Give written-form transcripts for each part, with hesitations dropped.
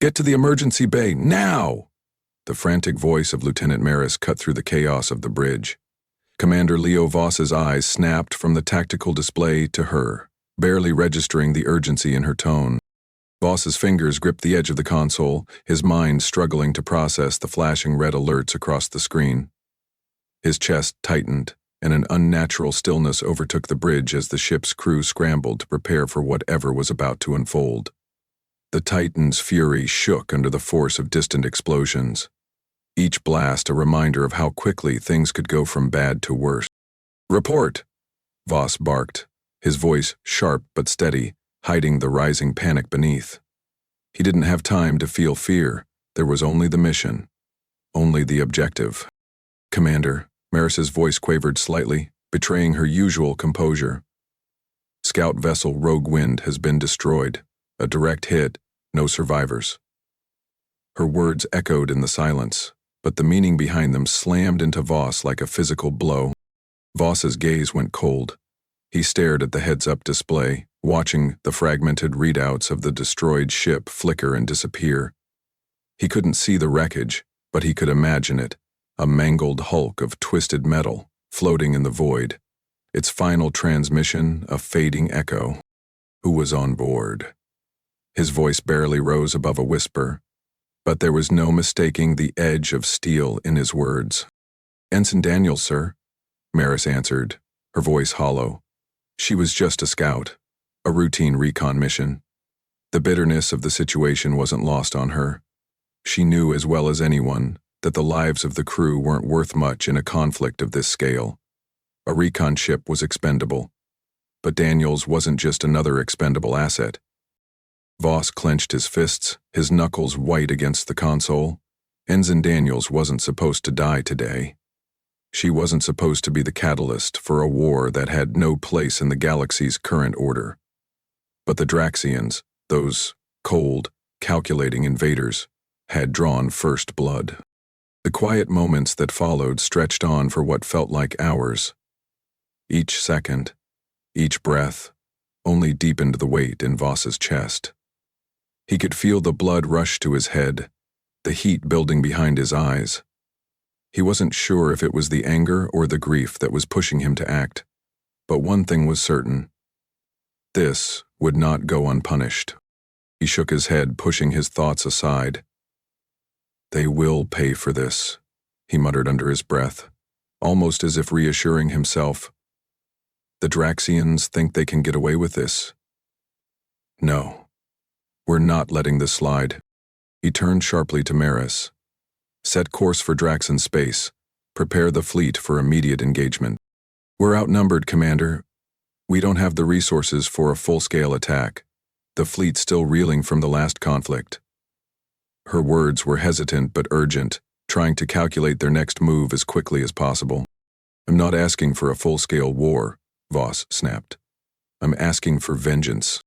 Get to the emergency bay, now! The frantic voice of Lieutenant Maris cut through the chaos of the bridge. Commander Leo Voss's eyes snapped from the tactical display to her, barely registering the urgency in her tone. Voss's fingers gripped the edge of the console, his mind struggling to process the flashing red alerts across the screen. His chest tightened, and an unnatural stillness overtook the bridge as the ship's crew scrambled to prepare for whatever was about to unfold. The Titan's fury shook under the force of distant explosions, each blast a reminder of how quickly things could go from bad to worse. "Report!" Voss barked, his voice sharp but steady, hiding the rising panic beneath. He didn't have time to feel fear. There was only the mission, only the objective. "Commander," Maris's voice quavered slightly, betraying her usual composure. "Scout vessel Rogue Wind has been destroyed. A direct hit, no survivors." Her words echoed in the silence, but the meaning behind them slammed into Voss like a physical blow. Voss's gaze went cold. He stared at the heads-up display, watching the fragmented readouts of the destroyed ship flicker and disappear. He couldn't see the wreckage, but he could imagine it, a mangled hulk of twisted metal, floating in the void, its final transmission a fading echo. Who was on board? His voice barely rose above a whisper, but there was no mistaking the edge of steel in his words. "Ensign Daniels, sir," Maris answered, her voice hollow. She was just a scout, a routine recon mission. The bitterness of the situation wasn't lost on her. She knew as well as anyone that the lives of the crew weren't worth much in a conflict of this scale. A recon ship was expendable, but Daniels wasn't just another expendable asset. Voss clenched his fists, his knuckles white against the console. Ensign Daniels wasn't supposed to die today. She wasn't supposed to be the catalyst for a war that had no place in the galaxy's current order. But the Draxians, those cold, calculating invaders, had drawn first blood. The quiet moments that followed stretched on for what felt like hours. Each second, each breath, only deepened the weight in Voss's chest. He could feel the blood rush to his head, the heat building behind his eyes. He wasn't sure if it was the anger or the grief that was pushing him to act, but one thing was certain. This would not go unpunished. He shook his head, pushing his thoughts aside. "They will pay for this," he muttered under his breath, almost as if reassuring himself. "The Draxians think they can get away with this? No. We're not letting this slide." He turned sharply to Maris. "Set course for Draxan space. Prepare the fleet for immediate engagement." "We're outnumbered, Commander. We don't have the resources for a full-scale attack. The fleet's still reeling from the last conflict." Her words were hesitant but urgent, trying to calculate their next move as quickly as possible. "I'm not asking for a full-scale war," Voss snapped. "I'm asking for vengeance."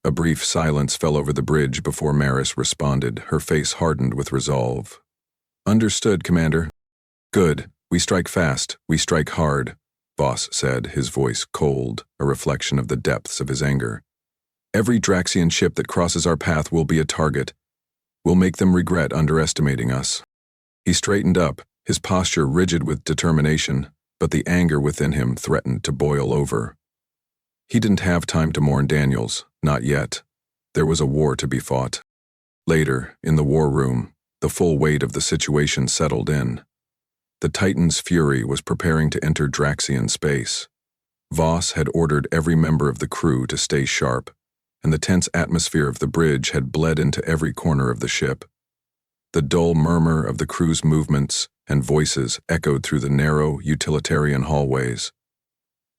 A brief silence fell over the bridge before Maris responded, her face hardened with resolve. "Understood, Commander." "Good. We strike fast. We strike hard," Voss said, his voice cold, a reflection of the depths of his anger. "Every Draxian ship that crosses our path will be a target. We'll make them regret underestimating us." He straightened up, his posture rigid with determination, but the anger within him threatened to boil over. He didn't have time to mourn Daniels, not yet. There was a war to be fought. Later, in the war room, the full weight of the situation settled in. The Titan's fury was preparing to enter Draxian space. Voss had ordered every member of the crew to stay sharp, and the tense atmosphere of the bridge had bled into every corner of the ship. The dull murmur of the crew's movements and voices echoed through the narrow, utilitarian hallways.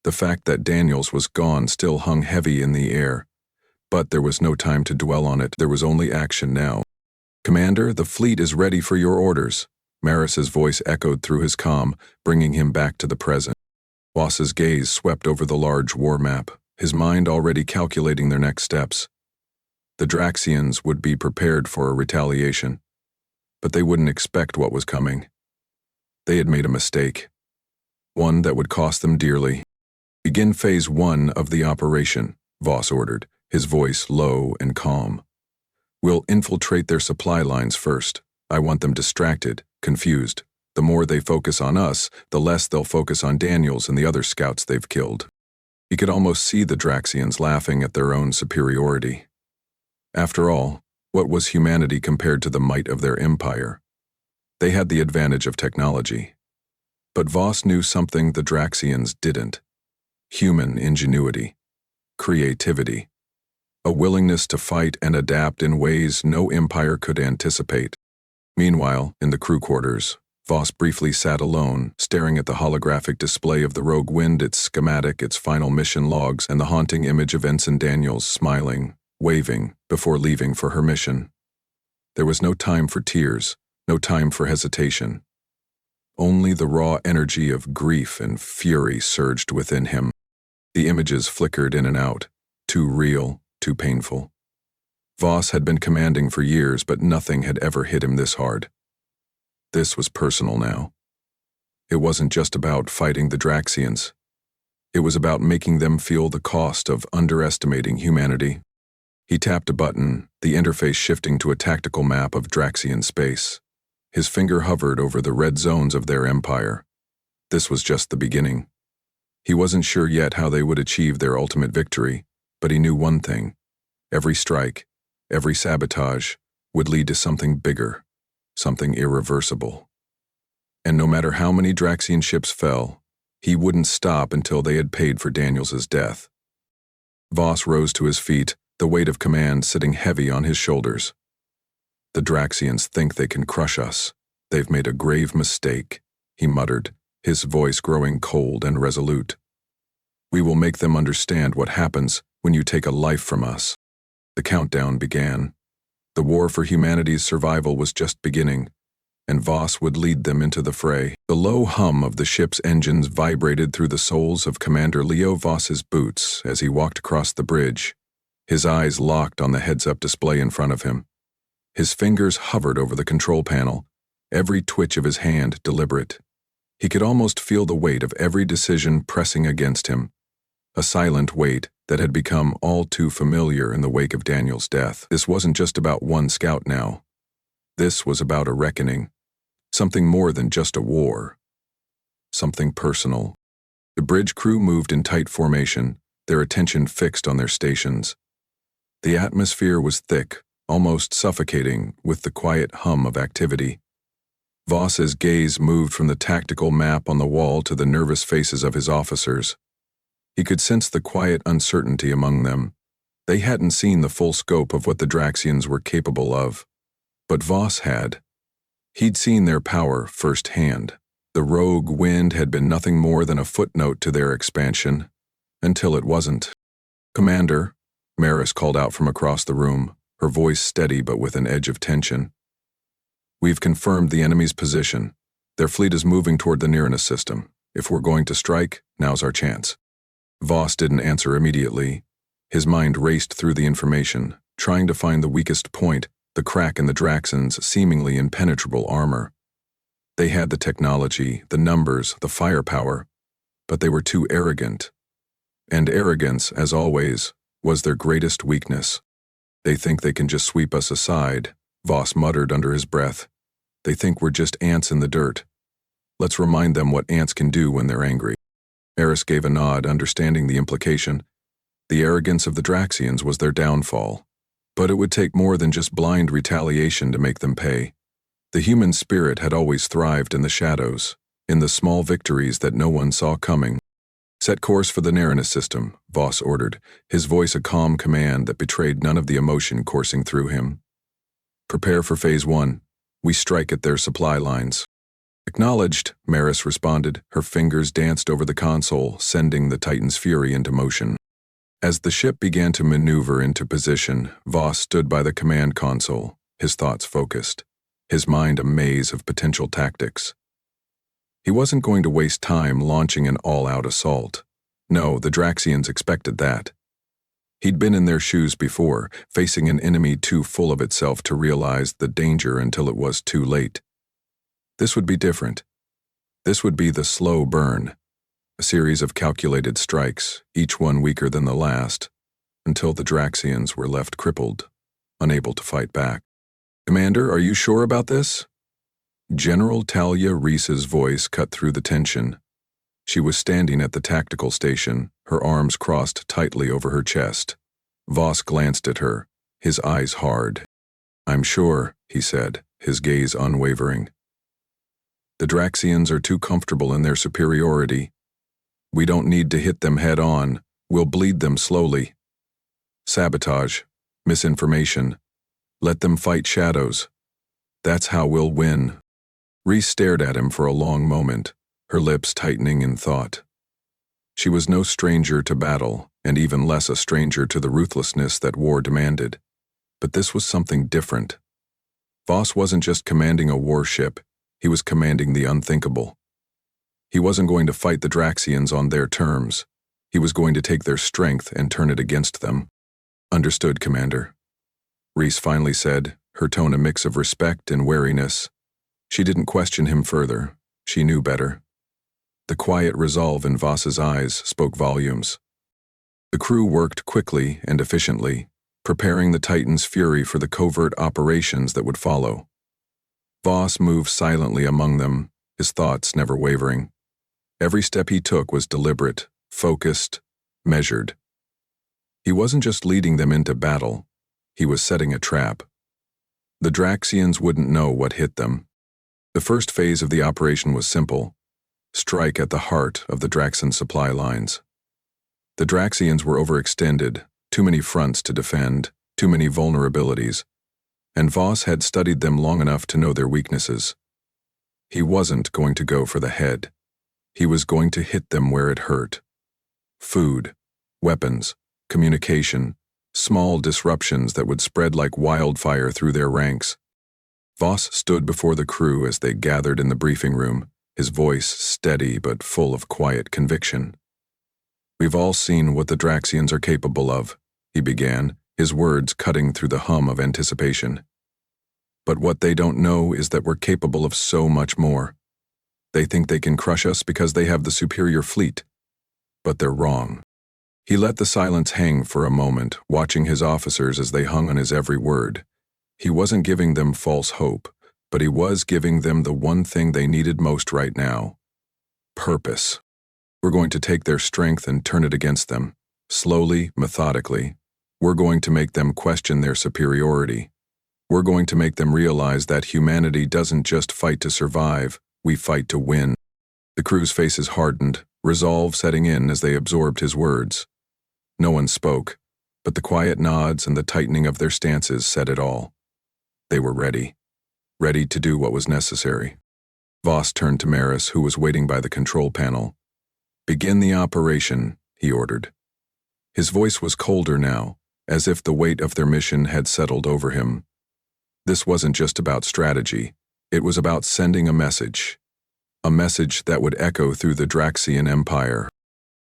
The fact that Daniels was gone still hung heavy in the air, but there was no time to dwell on it. There was only action now. "Commander, the fleet is ready for your orders." Maris's voice echoed through his comm, bringing him back to the present. Voss's gaze swept over the large war map, his mind already calculating their next steps. The Draxians would be prepared for a retaliation, but they wouldn't expect what was coming. They had made a mistake, one that would cost them dearly. "Begin phase 1 of the operation," Voss ordered, his voice low and calm. We'll infiltrate their supply lines first. I want them distracted, confused. The more they focus on us, the less they'll focus on Daniels and the other scouts they've killed." He could almost see the Draxians laughing at their own superiority. After all, what was humanity compared to the might of their empire? They had the advantage of technology. But Voss knew something the Draxians didn't: human ingenuity, creativity, a willingness to fight and adapt in ways no empire could anticipate. Meanwhile, in the crew quarters, Voss briefly sat alone, staring at the holographic display of the Rogue Wind, its schematic, its final mission logs, and the haunting image of Ensign Daniels smiling, waving, before leaving for her mission. There was no time for tears, no time for hesitation. Only the raw energy of grief and fury surged within him. The images flickered in and out, too real, too painful. Voss had been commanding for years, but nothing had ever hit him this hard. This was personal now. It wasn't just about fighting the Draxians. It was about making them feel the cost of underestimating humanity. He tapped a button, the interface shifting to a tactical map of Draxian space. His finger hovered over the red zones of their empire. This was just the beginning. He wasn't sure yet how they would achieve their ultimate victory, but he knew one thing: every strike, every sabotage, would lead to something bigger, something irreversible. And no matter how many Draxian ships fell, he wouldn't stop until they had paid for Daniels' death. Voss rose to his feet, the weight of command sitting heavy on his shoulders. "The Draxians think they can crush us. They've made a grave mistake," he muttered, his voice growing cold and resolute. "We will make them understand what happens when you take a life from us." The countdown began. The war for humanity's survival was just beginning, and Voss would lead them into the fray. The low hum of the ship's engines vibrated through the soles of Commander Leo Voss's boots as he walked across the bridge, his eyes locked on the heads-up display in front of him. His fingers hovered over the control panel, every twitch of his hand deliberate. He could almost feel the weight of every decision pressing against him, a silent weight that had become all too familiar in the wake of Daniel's death. This wasn't just about one scout now. This was about a reckoning, something more than just a war, something personal. The bridge crew moved in tight formation, their attention fixed on their stations. The atmosphere was thick, almost suffocating, with the quiet hum of activity. Voss's gaze moved from the tactical map on the wall to the nervous faces of his officers. He could sense the quiet uncertainty among them. They hadn't seen the full scope of what the Draxians were capable of. But Voss had. He'd seen their power firsthand. The Rogue Wind had been nothing more than a footnote to their expansion, until it wasn't. "Commander," Maris called out from across the room, her voice steady but with an edge of tension. "We've confirmed the enemy's position. Their fleet is moving toward the Nearness system. If we're going to strike, now's our chance." Voss didn't answer immediately. His mind raced through the information, trying to find the weakest point, the crack in the Draxians' seemingly impenetrable armor. They had the technology, the numbers, the firepower, but they were too arrogant. And arrogance, as always, was their greatest weakness. "They think they can just sweep us aside," Voss muttered under his breath. "They think we're just ants in the dirt. Let's remind them what ants can do when they're angry." Eris gave a nod, understanding the implication. The arrogance of the Draxians was their downfall. But it would take more than just blind retaliation to make them pay. The human spirit had always thrived in the shadows, in the small victories that no one saw coming. "Set course for the Nearness system," Voss ordered, his voice a calm command that betrayed none of the emotion coursing through him. "Prepare for Phase 1. We strike at their supply lines." "Acknowledged," Maris responded. Her fingers danced over the console, sending the Titan's fury into motion. As the ship began to maneuver into position, Voss stood by the command console, his thoughts focused, his mind a maze of potential tactics. He wasn't going to waste time launching an all-out assault. No, the Draxians expected that. He'd been in their shoes before, facing an enemy too full of itself to realize the danger until it was too late. This would be different. This would be the slow burn, a series of calculated strikes, each one weaker than the last, until the Draxians were left crippled. unable to fight back. "Commander, are you sure about this?" General Talia Reese's voice cut through the tension. She was standing at the tactical station, her arms crossed tightly over her chest. Voss glanced at her, his eyes hard. "I'm sure," he said, his gaze unwavering. "The Draxians are too comfortable in their superiority. We don't need to hit them head on, we'll bleed them slowly. Sabotage, misinformation, let them fight shadows. That's how we'll win." Reese stared at him for a long moment, her lips tightening in thought. She was no stranger to battle, and even less a stranger to the ruthlessness that war demanded. But this was something different. Voss wasn't just commanding a warship, he was commanding the unthinkable. He wasn't going to fight the Draxians on their terms. He was going to take their strength and turn it against them. "Understood, Commander," Reese finally said, her tone a mix of respect and wariness. She didn't question him further. She knew better. The quiet resolve in Voss's eyes spoke volumes. The crew worked quickly and efficiently, preparing the Titan's fury for the covert operations that would follow. Voss moved silently among them, his thoughts never wavering. Every step he took was deliberate, focused, measured. He wasn't just leading them into battle, he was setting a trap. The Draxians wouldn't know what hit them. The first phase of the operation was simple: strike at the heart of the Draxan supply lines. The Draxians were overextended, too many fronts to defend, too many vulnerabilities, and Voss had studied them long enough to know their weaknesses. He wasn't going to go for the head. He was going to hit them where it hurt. Food, weapons, communication, small disruptions that would spread like wildfire through their ranks. Voss stood before the crew as they gathered in the briefing room, his voice steady but full of quiet conviction. "We've all seen what the Draxians are capable of," he began, his words cutting through the hum of anticipation. "But what they don't know is that we're capable of so much more. They think they can crush us because they have the superior fleet. But they're wrong." He let the silence hang for a moment, watching his officers as they hung on his every word. He wasn't giving them false hope, but he was giving them the one thing they needed most right now: purpose. "We're going to take their strength and turn it against them, slowly, methodically. We're going to make them question their superiority. We're going to make them realize that humanity doesn't just fight to survive, we fight to win." The crew's faces hardened, resolve setting in as they absorbed his words. No one spoke, but the quiet nods and the tightening of their stances said it all. They were ready to do what was necessary. Voss turned to Maris, who was waiting by the control panel. "Begin the operation," he ordered. His voice was colder now, as if the weight of their mission had settled over him. This wasn't just about strategy, it was about sending a message that would echo through the Draxian Empire.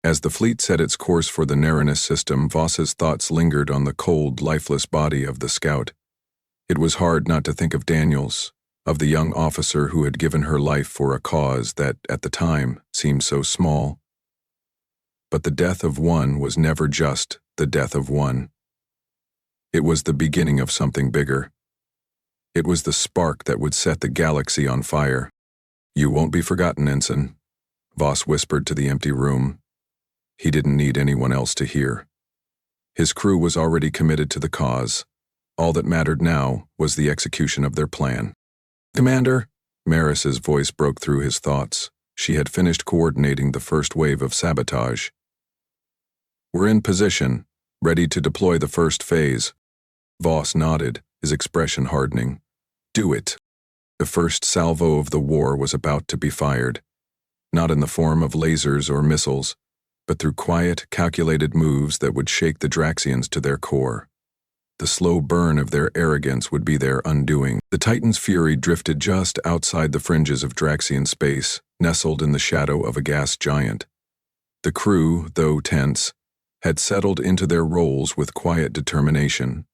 As the fleet set its course for the Nereus system, Voss's thoughts lingered on the cold, lifeless body of the scout. It was hard not to think of Daniels, of the young officer who had given her life for a cause that, at the time, seemed so small. But the death of one was never just the death of one. It was the beginning of something bigger. It was the spark that would set the galaxy on fire. "You won't be forgotten, Ensign," Voss whispered to the empty room. He didn't need anyone else to hear. His crew was already committed to the cause. All that mattered now was the execution of their plan. "Commander," Maris's voice broke through his thoughts. She had finished coordinating the first wave of sabotage. "We're in position, ready to deploy the first phase." Voss nodded, his expression hardening. "Do it." The first salvo of the war was about to be fired, not in the form of lasers or missiles, but through quiet, calculated moves that would shake the Draxians to their core. The slow burn of their arrogance would be their undoing. The Titan's fury drifted just outside the fringes of Draxian space, nestled in the shadow of a gas giant. The crew, though tense, had settled into their roles with quiet determination.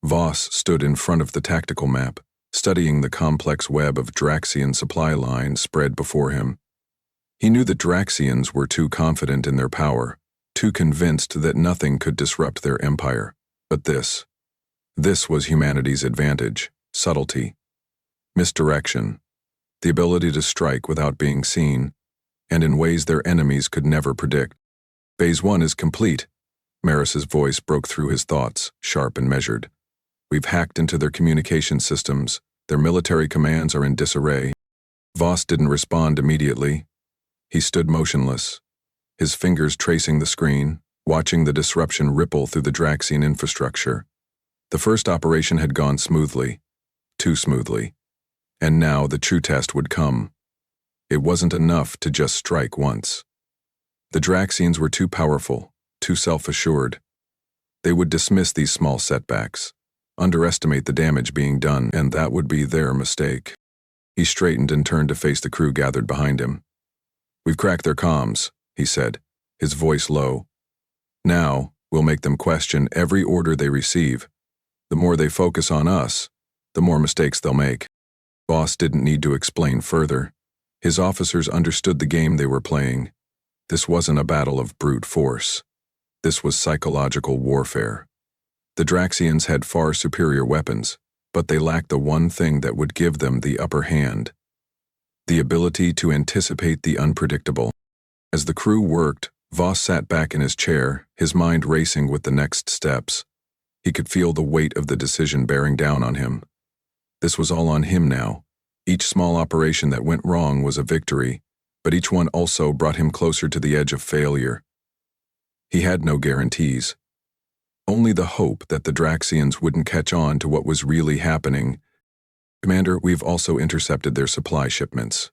Voss stood in front of the tactical map, studying the complex web of Draxian supply lines spread before him. He knew the Draxians were too confident in their power, too convinced that nothing could disrupt their empire. But This was humanity's advantage: subtlety, misdirection, the ability to strike without being seen, and in ways their enemies could never predict. Phase 1 is complete. Maris's voice broke through his thoughts, sharp and measured. We've hacked into their communication systems. Their military commands are in disarray. Voss didn't respond immediately. He stood motionless, his fingers tracing the screen, watching the disruption ripple through the Draxian infrastructure. The first operation had gone smoothly, too smoothly. And now the true test would come. It wasn't enough to just strike once. The Draxians were too powerful, too self-assured. They would dismiss these small setbacks, underestimate the damage being done, and that would be their mistake. He straightened and turned to face the crew gathered behind him. "We've cracked their comms," he said, his voice low. "Now, we'll make them question every order they receive. The more they focus on us, the more mistakes they'll make." Voss didn't need to explain further. His officers understood the game they were playing. This wasn't a battle of brute force. This was psychological warfare. The Draxians had far superior weapons, but they lacked the one thing that would give them the upper hand: the ability to anticipate the unpredictable. As the crew worked, Voss sat back in his chair, his mind racing with the next steps. He could feel the weight of the decision bearing down on him. This was all on him now. Each small operation that went wrong was a victory, but each one also brought him closer to the edge of failure. He had no guarantees. Only the hope that the Draxians wouldn't catch on to what was really happening. "Commander, we've also intercepted their supply shipments,"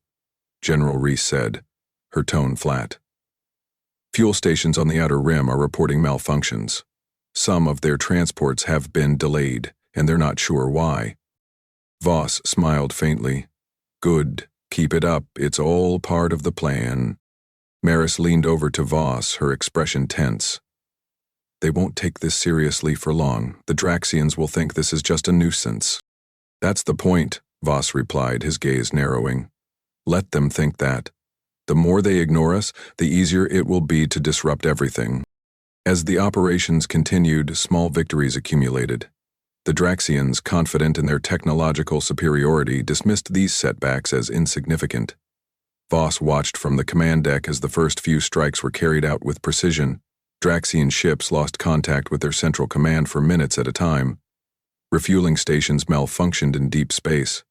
General Reese said, her tone flat. "Fuel stations on the outer rim are reporting malfunctions. Some of their transports have been delayed, and they're not sure why." Voss smiled faintly. "Good. Keep it up. It's all part of the plan." Maris leaned over to Voss, her expression tense. "They won't take this seriously for long. The Draxians will think this is just a nuisance." "That's the point," Voss replied, his gaze narrowing. "Let them think that. The more they ignore us, the easier it will be to disrupt everything." As the operations continued, small victories accumulated. The Draxians, confident in their technological superiority, dismissed these setbacks as insignificant. Voss watched from the command deck as the first few strikes were carried out with precision. Draxian ships lost contact with their central command for minutes at a time. Refueling stations malfunctioned in deep space.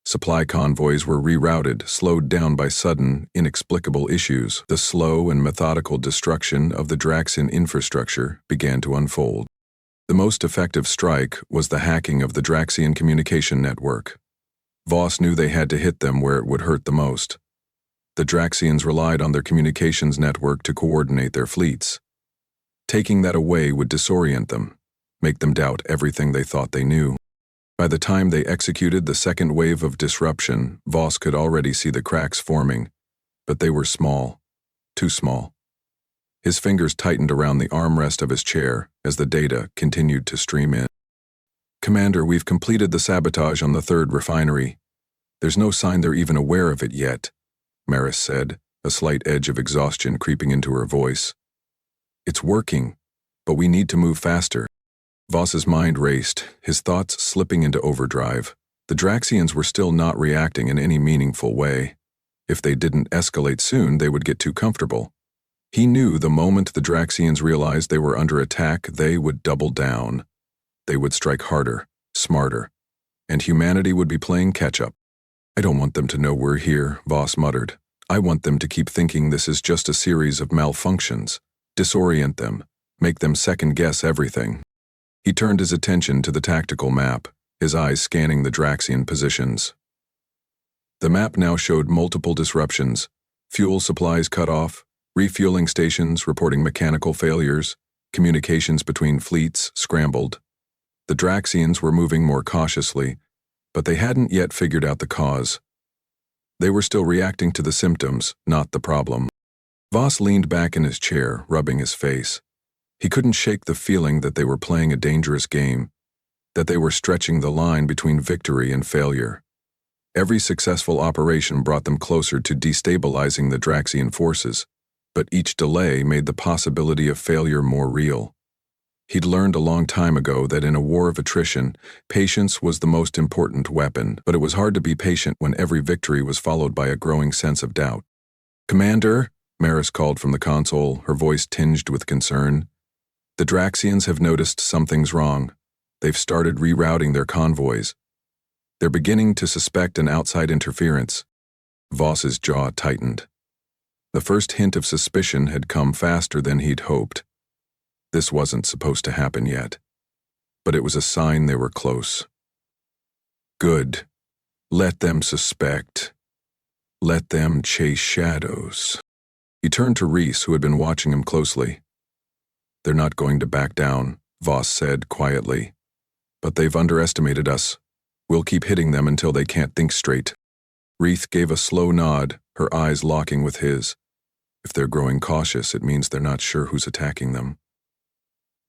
Supply convoys were rerouted, slowed down by sudden, inexplicable issues. The slow and methodical destruction of the Draxian infrastructure began to unfold. The most effective strike was the hacking of the Draxian communication network. Voss knew they had to hit them where it would hurt the most. The Draxians relied on their communications network to coordinate their fleets. Taking that away would disorient them, make them doubt everything they thought they knew. By the time they executed the second wave of disruption, Voss could already see the cracks forming, but they were small, too small. His fingers tightened around the armrest of his chair as the data continued to stream in. "Commander, we've completed the sabotage on the third refinery. There's no sign they're even aware of it yet," Maris said, a slight edge of exhaustion creeping into her voice. "It's working, but we need to move faster." Voss's mind raced, his thoughts slipping into overdrive. The Draxians were still not reacting in any meaningful way. If they didn't escalate soon, they would get too comfortable. He knew the moment the Draxians realized they were under attack, they would double down. They would strike harder, smarter, and humanity would be playing catch-up. "I don't want them to know we're here," Voss muttered. "I want them to keep thinking this is just a series of malfunctions, disorient them, make them second-guess everything." He turned his attention to the tactical map, his eyes scanning the Draxian positions. The map now showed multiple disruptions: fuel supplies cut off, refueling stations reporting mechanical failures, communications between fleets scrambled. The Draxians were moving more cautiously, but they hadn't yet figured out the cause. They were still reacting to the symptoms, not the problem. Voss leaned back in his chair, rubbing his face. He couldn't shake the feeling that they were playing a dangerous game, that they were stretching the line between victory and failure. Every successful operation brought them closer to destabilizing the Draxian forces, but each delay made the possibility of failure more real. He'd learned a long time ago that in a war of attrition, patience was the most important weapon, but it was hard to be patient when every victory was followed by a growing sense of doubt. "Commander," Maris called from the console, her voice tinged with concern. "The Draxians have noticed something's wrong. They've started rerouting their convoys. They're beginning to suspect an outside interference." Voss's jaw tightened. The first hint of suspicion had come faster than he'd hoped. This wasn't supposed to happen yet, but it was a sign they were close. "Good. Let them suspect. Let them chase shadows." He turned to Reese, who had been watching him closely. "They're not going to back down," Voss said quietly. "But they've underestimated us. We'll keep hitting them until they can't think straight." Reese gave a slow nod, her eyes locking with his. If they're growing cautious, it means they're not sure who's attacking them.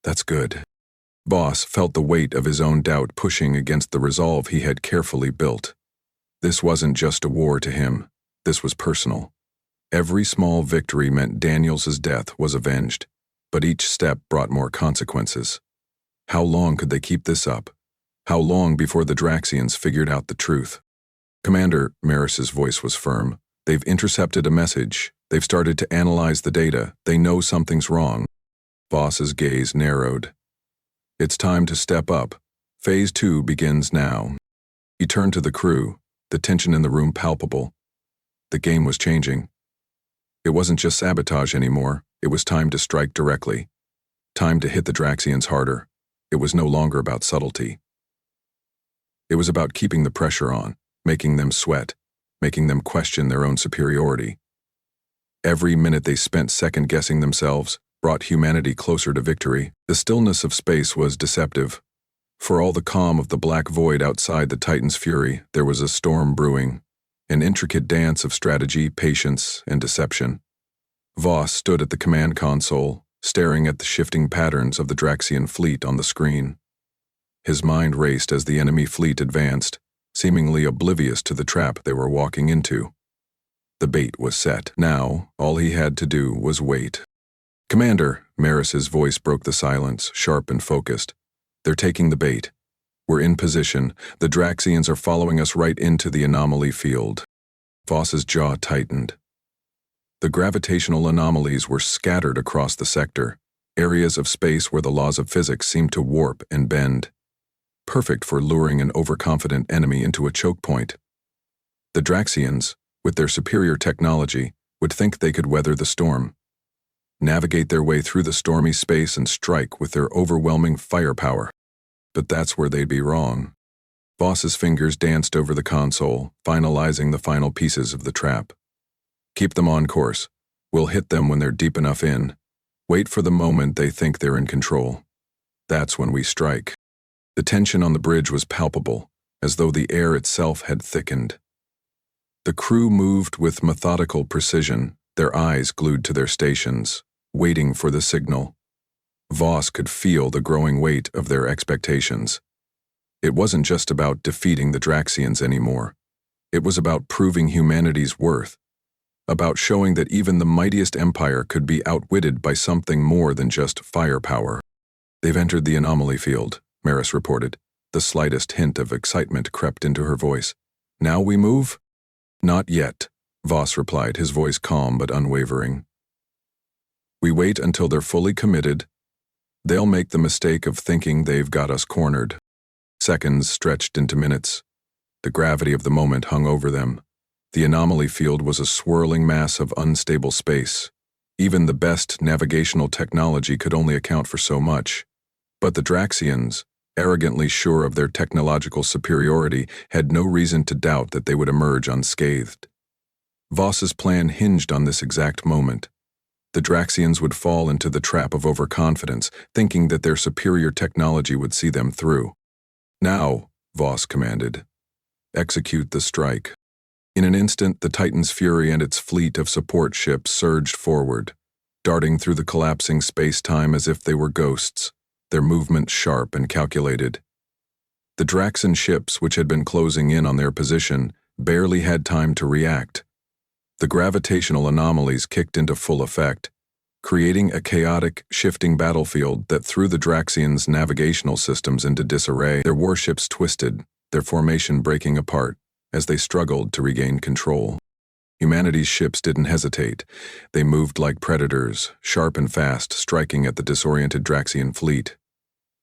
That's good. Voss felt the weight of his own doubt pushing against the resolve he had carefully built. This wasn't just a war to him. This was personal. Every small victory meant Daniels's death was avenged, but each step brought more consequences. How long could they keep this up? How long before the Draxians figured out the truth? "Commander," Maris's voice was firm, "they've intercepted a message. They've started to analyze the data. They know something's wrong." Voss's gaze narrowed. "It's time to step up. Phase 2 begins now." He turned to the crew, the tension in the room palpable. The game was changing. It wasn't just sabotage anymore. It was time to strike directly. Time to hit the Draxians harder. It was no longer about subtlety. It was about keeping the pressure on, making them sweat, making them question their own superiority. Every minute they spent second-guessing themselves brought humanity closer to victory. The stillness of space was deceptive. For all the calm of the black void outside the Titan's fury, there was a storm brewing, an intricate dance of strategy, patience, and deception. Voss stood at the command console, staring at the shifting patterns of the Draxian fleet on the screen. His mind raced as the enemy fleet advanced, seemingly oblivious to the trap they were walking into. The bait was set. Now, all he had to do was wait. "Commander," Maris's voice broke the silence, sharp and focused. "They're taking the bait. We're in position. The Draxians are following us right into the anomaly field." Voss's jaw tightened. The gravitational anomalies were scattered across the sector, areas of space where the laws of physics seemed to warp and bend. Perfect for luring an overconfident enemy into a choke point. The Draxians, with their superior technology, would think they could weather the storm, navigate their way through the stormy space and strike with their overwhelming firepower. But that's where they'd be wrong. Voss's fingers danced over the console, finalizing the final pieces of the trap. "Keep them on course. We'll hit them when they're deep enough in. Wait for the moment they think they're in control. That's when we strike." The tension on the bridge was palpable, as though the air itself had thickened. The crew moved with methodical precision, their eyes glued to their stations, waiting for the signal. Voss could feel the growing weight of their expectations. It wasn't just about defeating the Draxians anymore. It was about proving humanity's worth, about showing that even the mightiest empire could be outwitted by something more than just firepower. "They've entered the anomaly field," Maris reported. The slightest hint of excitement crept into her voice. "Now we move?" "Not yet," Voss replied, his voice calm but unwavering. "We wait until they're fully committed. They'll make the mistake of thinking they've got us cornered." Seconds stretched into minutes. The gravity of the moment hung over them. The anomaly field was a swirling mass of unstable space. Even the best navigational technology could only account for so much. But the Draxians, arrogantly sure of their technological superiority, had no reason to doubt that they would emerge unscathed. Voss's plan hinged on this exact moment. The Draxians would fall into the trap of overconfidence, thinking that their superior technology would see them through. "Now," Voss commanded. "Execute the strike." In an instant, the Titan's fury and its fleet of support ships surged forward, darting through the collapsing space-time as if they were ghosts, their movements sharp and calculated. The Draxian ships, which had been closing in on their position, barely had time to react. The gravitational anomalies kicked into full effect. creating a chaotic, shifting battlefield that threw the Draxians' navigational systems into disarray. Their warships twisted, their formation breaking apart as they struggled to regain control. Humanity's ships didn't hesitate. They moved like predators, sharp and fast, striking at the disoriented Draxian fleet.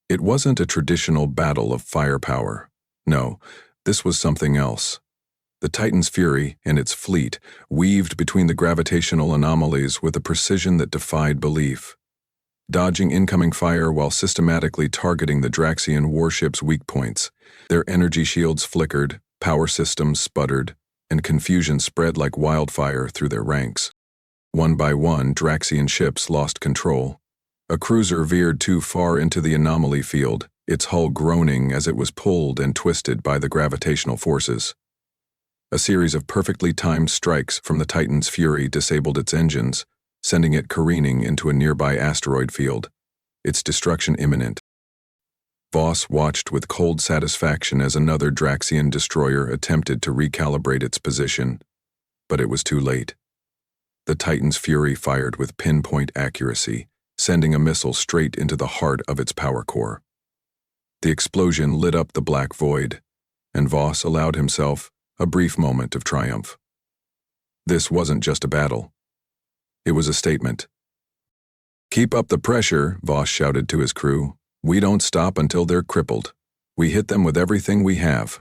It wasn't a traditional battle of firepower. No, this was something else. The Titan's fury and its fleet weaved between the gravitational anomalies with a precision that defied belief, dodging incoming fire while systematically targeting the Draxian warship's weak points. Their energy shields flickered, power systems sputtered, and confusion spread like wildfire through their ranks. One by one, Draxian ships lost control. A cruiser veered too far into the anomaly field, its hull groaning as it was pulled and twisted by the gravitational forces. A series of perfectly timed strikes from the Titan's fury disabled its engines, sending it careening into a nearby asteroid field, its destruction imminent. Voss watched with cold satisfaction as another Draxian destroyer attempted to recalibrate its position, but it was too late. The Titan's fury fired with pinpoint accuracy, sending a missile straight into the heart of its power core. The explosion lit up the black void, and Voss allowed himself a brief moment of triumph. This wasn't just a battle. It was a statement. "Keep up the pressure," Voss shouted to his crew. "We don't stop until they're crippled. We hit them with everything we have."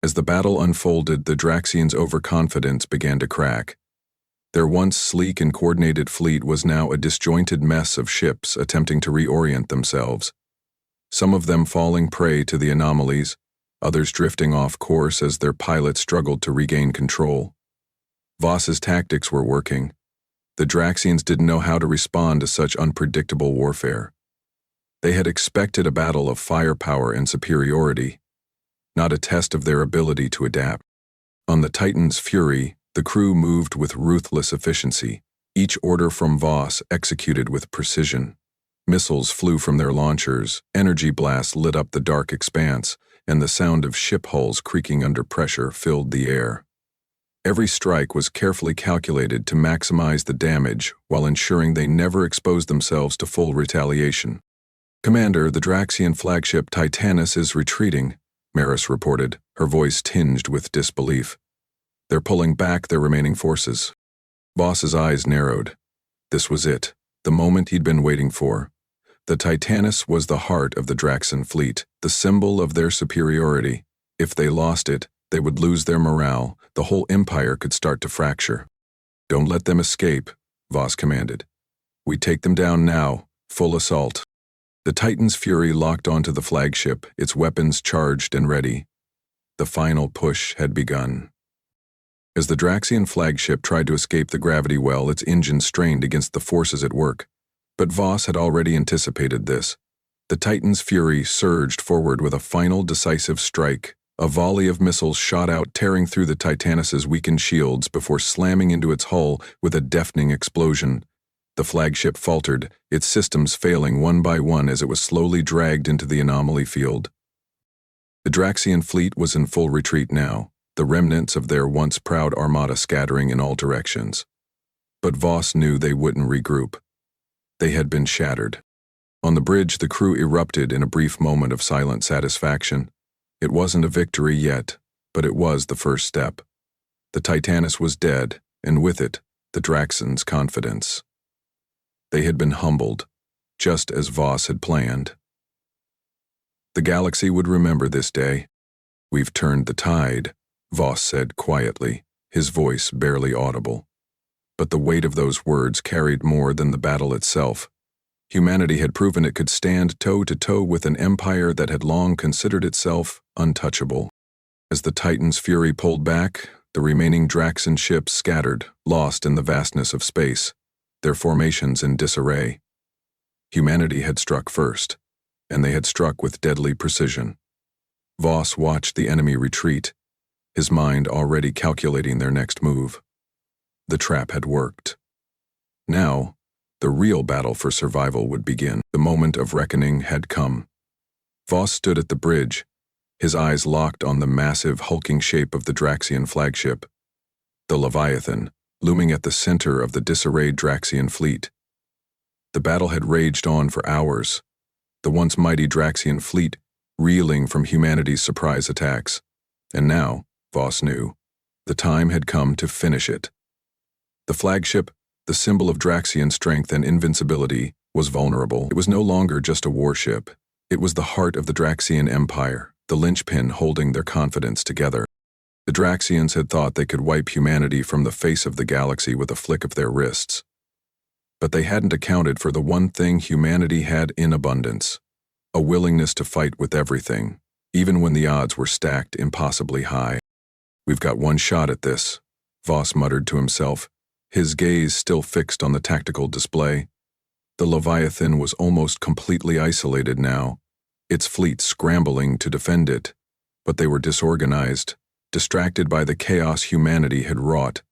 As the battle unfolded, the Draxians' overconfidence began to crack. Their once sleek and coordinated fleet was now a disjointed mess of ships attempting to reorient themselves. Some of them falling prey to the anomalies, others drifting off course as their pilots struggled to regain control. Voss's tactics were working. The Draxians didn't know how to respond to such unpredictable warfare. They had expected a battle of firepower and superiority, not a test of their ability to adapt. On the Titan's fury, the crew moved with ruthless efficiency, each order from Voss executed with precision. Missiles flew from their launchers, energy blasts lit up the dark expanse, and the sound of ship hulls creaking under pressure filled the air. Every strike was carefully calculated to maximize the damage while ensuring they never exposed themselves to full retaliation. "Commander, the Draxian flagship Titanus is retreating," Maris reported, her voice tinged with disbelief. "They're pulling back their remaining forces." Voss's eyes narrowed. This was it, the moment he'd been waiting for. The Titanus was the heart of the Draxian fleet, the symbol of their superiority. If they lost it, they would lose their morale, the whole empire could start to fracture. "Don't let them escape," Voss commanded. "We take them down now, full assault." The Titan's fury locked onto the flagship, its weapons charged and ready. The final push had begun. As the Draxian flagship tried to escape the gravity well, its engine strained against the forces at work. But Voss had already anticipated this. The Titan's fury surged forward with a final decisive strike. A volley of missiles shot out, tearing through the Titanus's weakened shields before slamming into its hull with a deafening explosion. The flagship faltered, its systems failing one by one as it was slowly dragged into the anomaly field. The Draxian fleet was in full retreat now, the remnants of their once proud armada scattering in all directions. But Voss knew they wouldn't regroup. They had been shattered. On the bridge, the crew erupted in a brief moment of silent satisfaction. It wasn't a victory yet, but it was the first step. The Titanus was dead, and with it, the Draxians' confidence. They had been humbled, just as Voss had planned. The galaxy would remember this day. "We've turned the tide," Voss said quietly, his voice barely audible. But the weight of those words carried more than the battle itself. Humanity had proven it could stand toe-to-toe with an empire that had long considered itself untouchable. As the Titan's fury pulled back, the remaining Draxian ships scattered, lost in the vastness of space, their formations in disarray. Humanity had struck first, and they had struck with deadly precision. Voss watched the enemy retreat, his mind already calculating their next move. The trap had worked. Now, the real battle for survival would begin. The moment of reckoning had come. Voss stood at the bridge, his eyes locked on the massive, hulking shape of the Draxian flagship, the Leviathan, looming at the center of the disarrayed Draxian fleet. The battle had raged on for hours, the once mighty Draxian fleet reeling from humanity's surprise attacks. And now, Voss knew, the time had come to finish it. The flagship, the symbol of Draxian strength and invincibility, was vulnerable. It was no longer just a warship. It was the heart of the Draxian Empire, the linchpin holding their confidence together. The Draxians had thought they could wipe humanity from the face of the galaxy with a flick of their wrists. But they hadn't accounted for the one thing humanity had in abundance: a willingness to fight with everything, even when the odds were stacked impossibly high. "We've got one shot at this," Voss muttered to himself, his gaze still fixed on the tactical display. The Leviathan was almost completely isolated now, its fleet scrambling to defend it, but they were disorganized, distracted by the chaos humanity had wrought.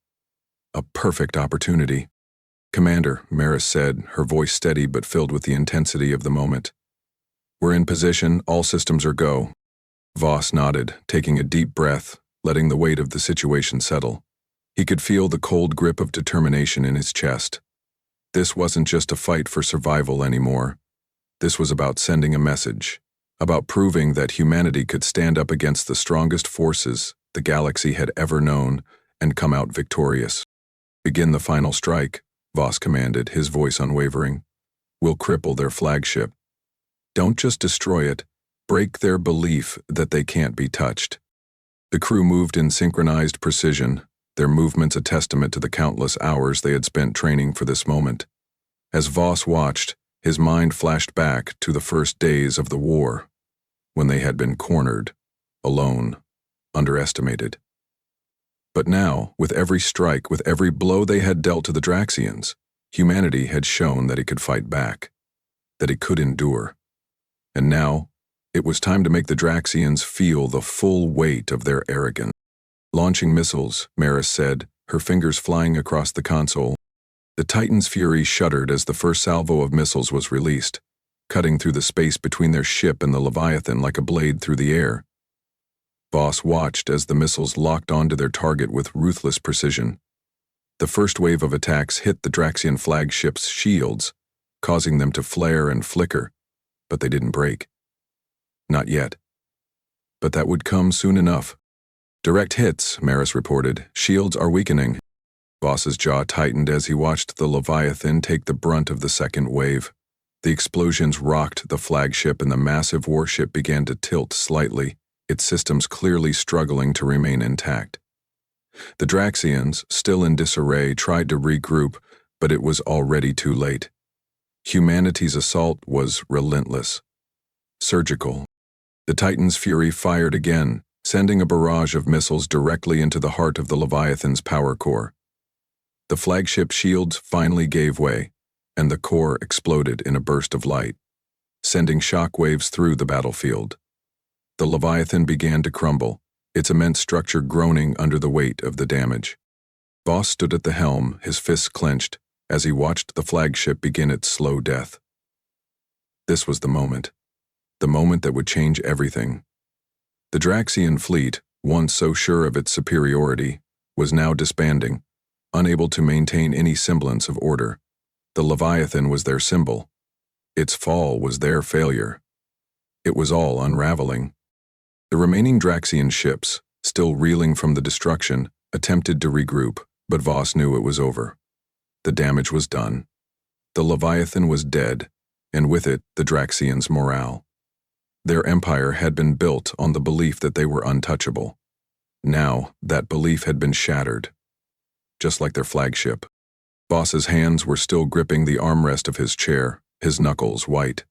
A perfect opportunity. "Commander," Maris said, her voice steady but filled with the intensity of the moment. "We're in position, all systems are go." Voss nodded, taking a deep breath, letting the weight of the situation settle. He could feel the cold grip of determination in his chest. This wasn't just a fight for survival anymore. This was about sending a message, about proving that humanity could stand up against the strongest forces the galaxy had ever known and come out victorious. "Begin the final strike," Voss commanded, his voice unwavering. "We'll cripple their flagship. Don't just destroy it, break their belief that they can't be touched." The crew moved in synchronized precision, their movements a testament to the countless hours they had spent training for this moment. As Voss watched, his mind flashed back to the first days of the war, when they had been cornered, alone, underestimated. But now, with every strike, with every blow they had dealt to the Draxians, humanity had shown that it could fight back, that it could endure. And now, it was time to make the Draxians feel the full weight of their arrogance. "Launching missiles," Maris said, her fingers flying across the console. The Titan's fury shuddered as the first salvo of missiles was released, cutting through the space between their ship and the Leviathan like a blade through the air. Voss watched as the missiles locked onto their target with ruthless precision. The first wave of attacks hit the Draxian flagship's shields, causing them to flare and flicker, but they didn't break. Not yet. But that would come soon enough. "Direct hits," Maris reported. "Shields are weakening." Voss's jaw tightened as he watched the Leviathan take the brunt of the second wave. The explosions rocked the flagship and the massive warship began to tilt slightly, its systems clearly struggling to remain intact. The Draxians, still in disarray, tried to regroup, but it was already too late. Humanity's assault was relentless, surgical. The Titan's fury fired again, sending a barrage of missiles directly into the heart of the Leviathan's power core. The flagship shields finally gave way, and the core exploded in a burst of light, sending shockwaves through the battlefield. The Leviathan began to crumble, its immense structure groaning under the weight of the damage. Voss stood at the helm, his fists clenched, as he watched the flagship begin its slow death. This was the moment that would change everything. The Draxian fleet, once so sure of its superiority, was now disbanding, unable to maintain any semblance of order. The Leviathan was their symbol. Its fall was their failure. It was all unraveling. The remaining Draxian ships, still reeling from the destruction, attempted to regroup, but Voss knew it was over. The damage was done. The Leviathan was dead, and with it the Draxians' morale. Their empire had been built on the belief that they were untouchable. Now, that belief had been shattered, just like their flagship. Voss's hands were still gripping the armrest of his chair, his knuckles white.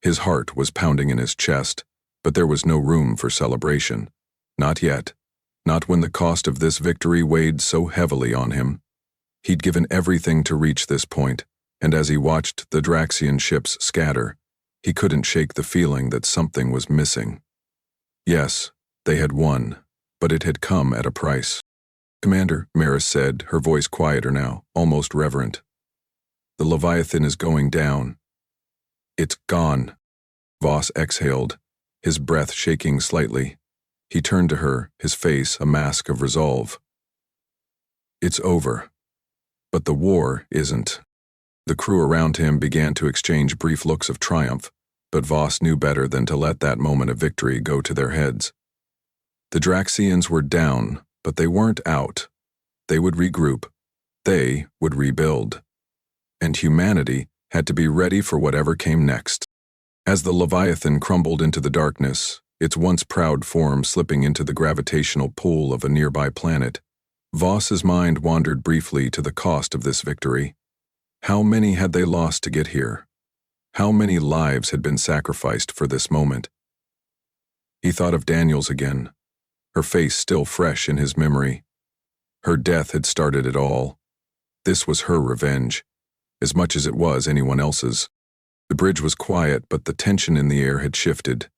His heart was pounding in his chest, but there was no room for celebration. Not yet. Not when the cost of this victory weighed so heavily on him. He'd given everything to reach this point, and as he watched the Draxian ships scatter, he couldn't shake the feeling that something was missing. Yes, they had won, but it had come at a price. "Commander," Maris said, her voice quieter now, almost reverent. "The Leviathan is going down." "It's gone." Voss exhaled, his breath shaking slightly. He turned to her, his face a mask of resolve. "It's over. But the war isn't." The crew around him began to exchange brief looks of triumph, but Voss knew better than to let that moment of victory go to their heads. The Draxians were down, but they weren't out. They would regroup. They would rebuild. And humanity had to be ready for whatever came next. As the Leviathan crumbled into the darkness, its once proud form slipping into the gravitational pull of a nearby planet, Voss's mind wandered briefly to the cost of this victory. How many had they lost to get here? How many lives had been sacrificed for this moment? He thought of Daniels again, her face still fresh in his memory. Her death had started it all. This was her revenge, as much as it was anyone else's. The bridge was quiet, but the tension in the air had shifted.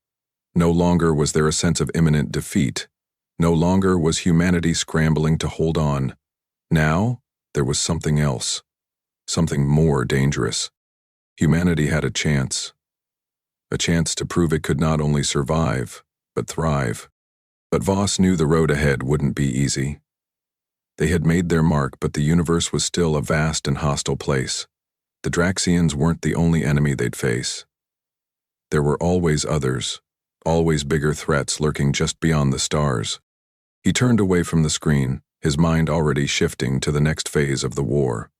No longer was there a sense of imminent defeat. No longer was humanity scrambling to hold on. Now, there was something else. Something more dangerous. Humanity had a chance to prove it could not only survive, but thrive. But Voss knew the road ahead wouldn't be easy. They had made their mark, but the universe was still a vast and hostile place. The Draxians weren't the only enemy they'd face. There were always others, always bigger threats lurking just beyond the stars. He turned away from the screen, his mind already shifting to the next phase of the war.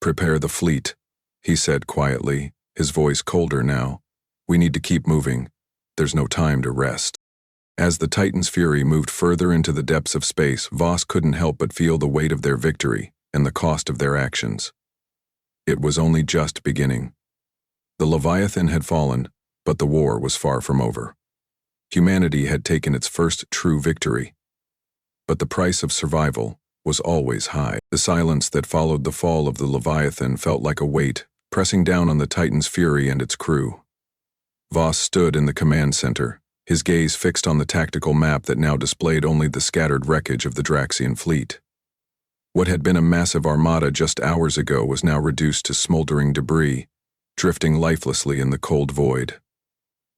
"Prepare the fleet," he said quietly, his voice colder now. "We need to keep moving. There's no time to rest." As the Titan's fury moved further into the depths of space, Voss couldn't help but feel the weight of their victory and the cost of their actions. It was only just beginning. The Leviathan had fallen, but the war was far from over. Humanity had taken its first true victory. But the price of survival was always high. The silence that followed the fall of the Leviathan felt like a weight, pressing down on the Titan's fury and its crew. Voss stood in the command center, his gaze fixed on the tactical map that now displayed only the scattered wreckage of the Draxian fleet. What had been a massive armada just hours ago was now reduced to smoldering debris, drifting lifelessly in the cold void.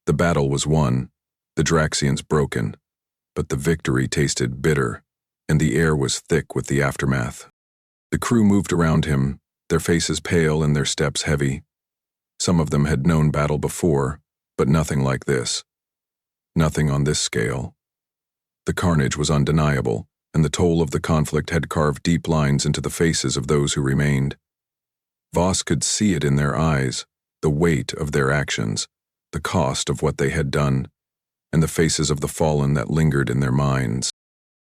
The battle was won, the Draxians broken, but the victory tasted bitter, and the air was thick with the aftermath. The crew moved around him, their faces pale and their steps heavy. Some of them had known battle before, but nothing like this. Nothing on this scale. The carnage was undeniable, and the toll of the conflict had carved deep lines into the faces of those who remained. Voss could see it in their eyes, the weight of their actions, the cost of what they had done, and the faces of the fallen that lingered in their minds.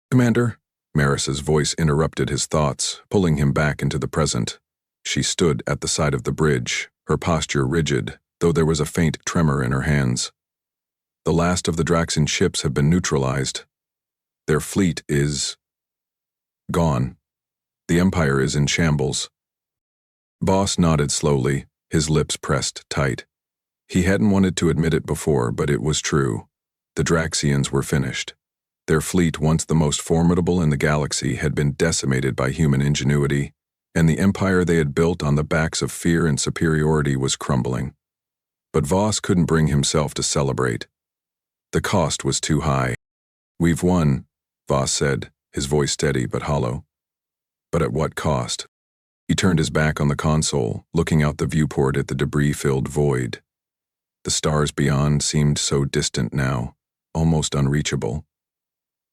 "Commander," Maris's voice interrupted his thoughts, pulling him back into the present. She stood at the side of the bridge, her posture rigid, though there was a faint tremor in her hands. "The last of the Draxian ships have been neutralized. Their fleet is gone. The Empire is in shambles." Voss nodded slowly, his lips pressed tight. He hadn't wanted to admit it before, but it was true. The Draxians were finished. Their fleet, once the most formidable in the galaxy, had been decimated by human ingenuity, and the empire they had built on the backs of fear and superiority was crumbling. But Voss couldn't bring himself to celebrate. The cost was too high. "We've won," Voss said, his voice steady but hollow. "But at what cost?" He turned his back on the console, looking out the viewport at the debris-filled void. The stars beyond seemed so distant now, almost unreachable.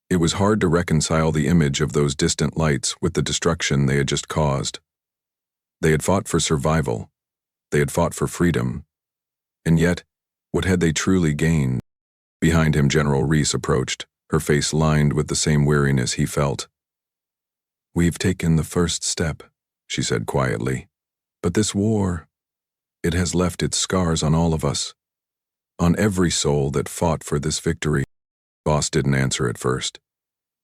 It was hard to reconcile the image of those distant lights with the destruction they had just caused. They had fought for survival. They had fought for freedom. And yet, what had they truly gained? Behind him, General Reese approached, her face lined with the same weariness he felt. "We've taken the first step," she said quietly. "But this war, it has left its scars on all of us. On every soul that fought for this victory." Voss didn't answer at first.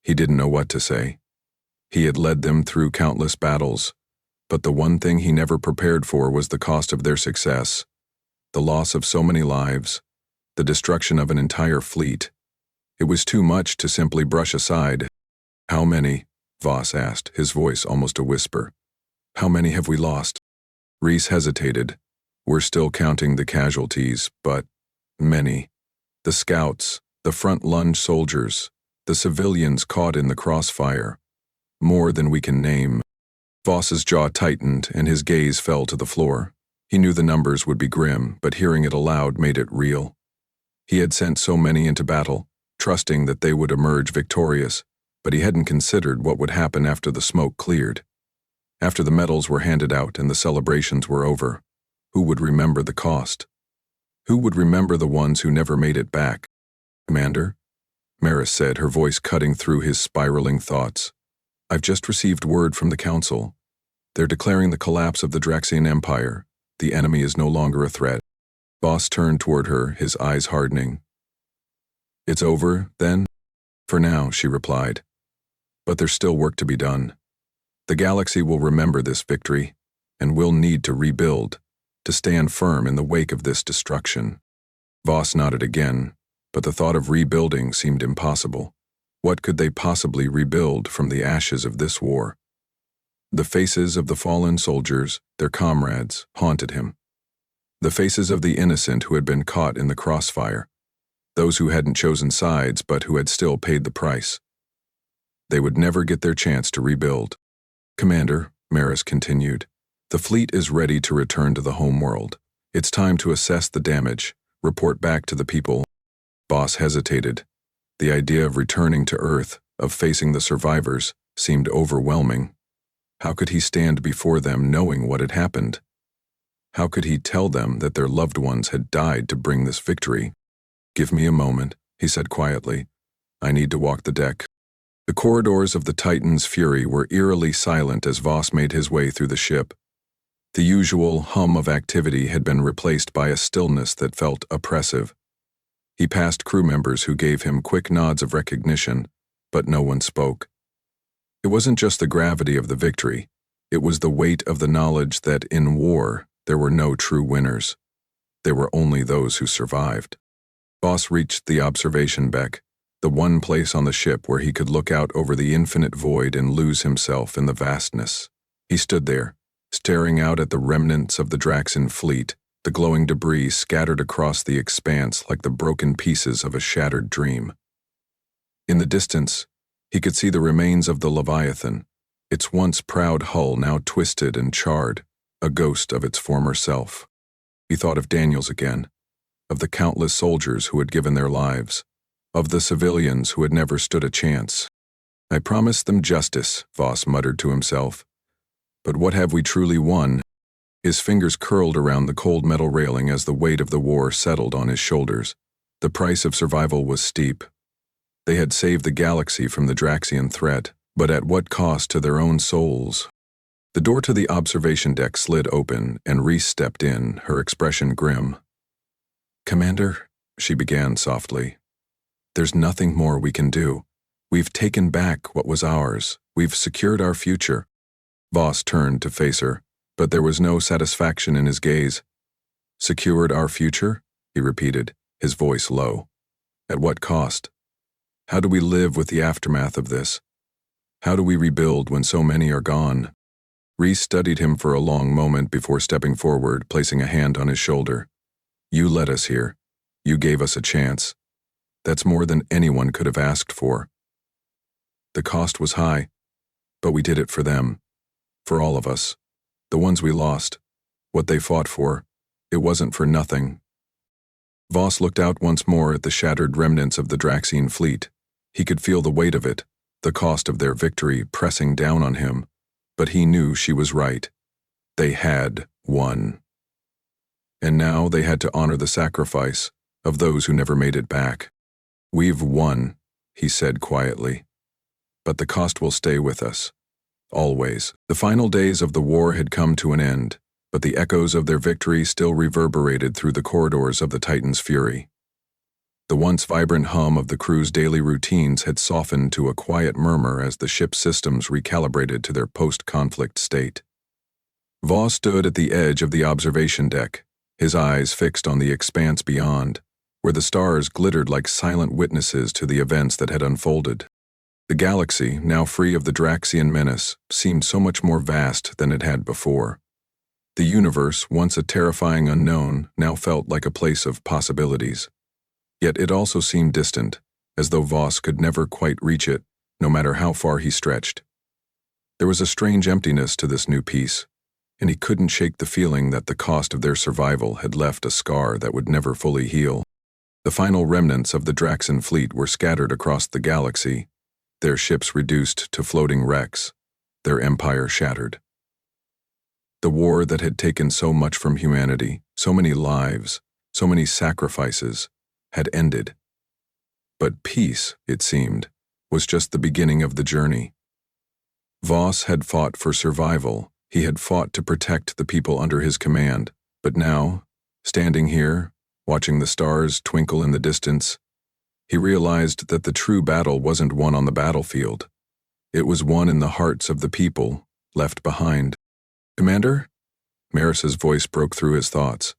He didn't know what to say. He had led them through countless battles, but the one thing he never prepared for was the cost of their success, the loss of so many lives, the destruction of an entire fleet. It was too much to simply brush aside. "How many?" Voss asked, his voice almost a whisper. "How many have we lost?" Reese hesitated. "We're still counting the casualties, but many. The scouts, the front lunge soldiers, the civilians caught in the crossfire. More than we can name." Voss's jaw tightened and his gaze fell to the floor. He knew the numbers would be grim, but hearing it aloud made it real. He had sent so many into battle, trusting that they would emerge victorious, but he hadn't considered what would happen after the smoke cleared. After the medals were handed out and the celebrations were over, who would remember the cost? Who would remember the ones who never made it back? "Commander?" Maris said, her voice cutting through his spiraling thoughts. "I've just received word from the Council. They're declaring the collapse of the Draxian Empire. The enemy is no longer a threat." Voss turned toward her, his eyes hardening. "It's over, then?" "For now," she replied. "But there's still work to be done. The galaxy will remember this victory, and we'll need to rebuild, to stand firm in the wake of this destruction." Voss nodded again, but the thought of rebuilding seemed impossible. What could they possibly rebuild from the ashes of this war? The faces of the fallen soldiers, their comrades, haunted him. The faces of the innocent who had been caught in the crossfire, those who hadn't chosen sides but who had still paid the price. They would never get their chance to rebuild. "Commander," Maris continued, "the fleet is ready to return to the homeworld. It's time to assess the damage, report back to the people." Voss hesitated. The idea of returning to Earth, of facing the survivors, seemed overwhelming. How could he stand before them knowing what had happened? How could he tell them that their loved ones had died to bring this victory? "Give me a moment," he said quietly. "I need to walk the deck." The corridors of the Titan's Fury were eerily silent as Voss made his way through the ship. The usual hum of activity had been replaced by a stillness that felt oppressive. He passed crew members who gave him quick nods of recognition, but no one spoke. It wasn't just the gravity of the victory, it was the weight of the knowledge that in war there were no true winners. There were only those who survived. Voss reached the observation deck, the one place on the ship where he could look out over the infinite void and lose himself in the vastness. He stood there, staring out at the remnants of the Draxian fleet, the glowing debris scattered across the expanse like the broken pieces of a shattered dream. In the distance, he could see the remains of the Leviathan, its once proud hull now twisted and charred, a ghost of its former self. He thought of Daniels again, of the countless soldiers who had given their lives, of the civilians who had never stood a chance. "I promised them justice," Voss muttered to himself. "But what have we truly won?" His fingers curled around the cold metal railing as the weight of the war settled on his shoulders. The price of survival was steep. They had saved the galaxy from the Draxian threat, but at what cost to their own souls? The door to the observation deck slid open, and Reese stepped in, her expression grim. "Commander," she began softly, "there's nothing more we can do. We've taken back what was ours. We've secured our future." Voss turned to face her, but there was no satisfaction in his gaze. "Secured our future?" he repeated, his voice low. "At what cost? How do we live with the aftermath of this? How do we rebuild when so many are gone?" Reese studied him for a long moment before stepping forward, placing a hand on his shoulder. "You led us here. You gave us a chance. That's more than anyone could have asked for. The cost was high, but we did it for them. For all of us. The ones we lost. What they fought for. It wasn't for nothing." Voss looked out once more at the shattered remnants of the Draxian fleet. He could feel the weight of it, the cost of their victory pressing down on him, but he knew she was right. They had won. And now they had to honor the sacrifice of those who never made it back. "We've won," he said quietly. "But the cost will stay with us. Always." The final days of the war had come to an end, but the echoes of their victory still reverberated through the corridors of the Titan's Fury. The once vibrant hum of the crew's daily routines had softened to a quiet murmur as the ship's systems recalibrated to their post-conflict state. Voss stood at the edge of the observation deck, his eyes fixed on the expanse beyond, where the stars glittered like silent witnesses to the events that had unfolded. The galaxy, now free of the Draxian menace, seemed so much more vast than it had before. The universe, once a terrifying unknown, now felt like a place of possibilities. Yet it also seemed distant, as though Voss could never quite reach it, no matter how far he stretched. There was a strange emptiness to this new peace, and he couldn't shake the feeling that the cost of their survival had left a scar that would never fully heal. The final remnants of the Draxan fleet were scattered across the galaxy, their ships reduced to floating wrecks, their empire shattered. The war that had taken so much from humanity, so many lives, so many sacrifices, had ended. But peace, it seemed, was just the beginning of the journey. Voss had fought for survival. He had fought to protect the people under his command, but now, standing here, watching the stars twinkle in the distance, he realized that the true battle wasn't won on the battlefield. It was won in the hearts of the people left behind. "Commander?" Maris's voice broke through his thoughts.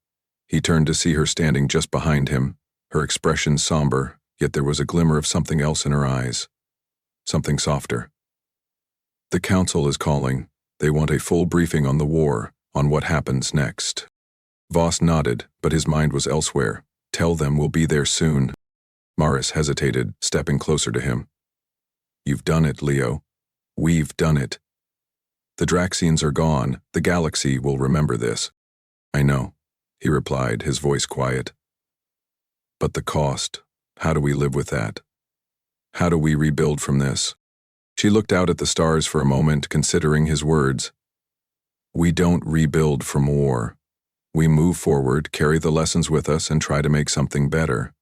He turned to see her standing just behind him, her expression somber, yet there was a glimmer of something else in her eyes. Something softer. "The council is calling. They want a full briefing on the war, on what happens next." Voss nodded, but his mind was elsewhere. "Tell them we'll be there soon." Maris hesitated, stepping closer to him. "You've done it, Leo. We've done it. The Draxians are gone. The galaxy will remember this." "I know," he replied, his voice quiet. "But the cost, how do we live with that? How do we rebuild from this?" She looked out at the stars for a moment, considering his words. "We don't rebuild from war. We move forward, carry the lessons with us, and try to make something better.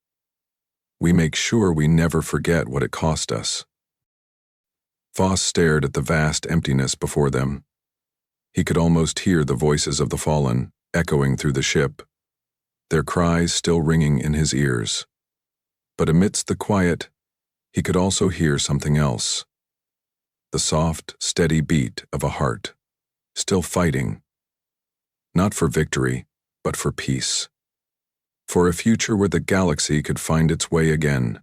We make sure we never forget what it cost us." Voss stared at the vast emptiness before them. He could almost hear the voices of the fallen, echoing through the ship, their cries still ringing in his ears. But amidst the quiet, he could also hear something else. The soft, steady beat of a heart, still fighting. Not for victory, but for peace. For a future where the galaxy could find its way again.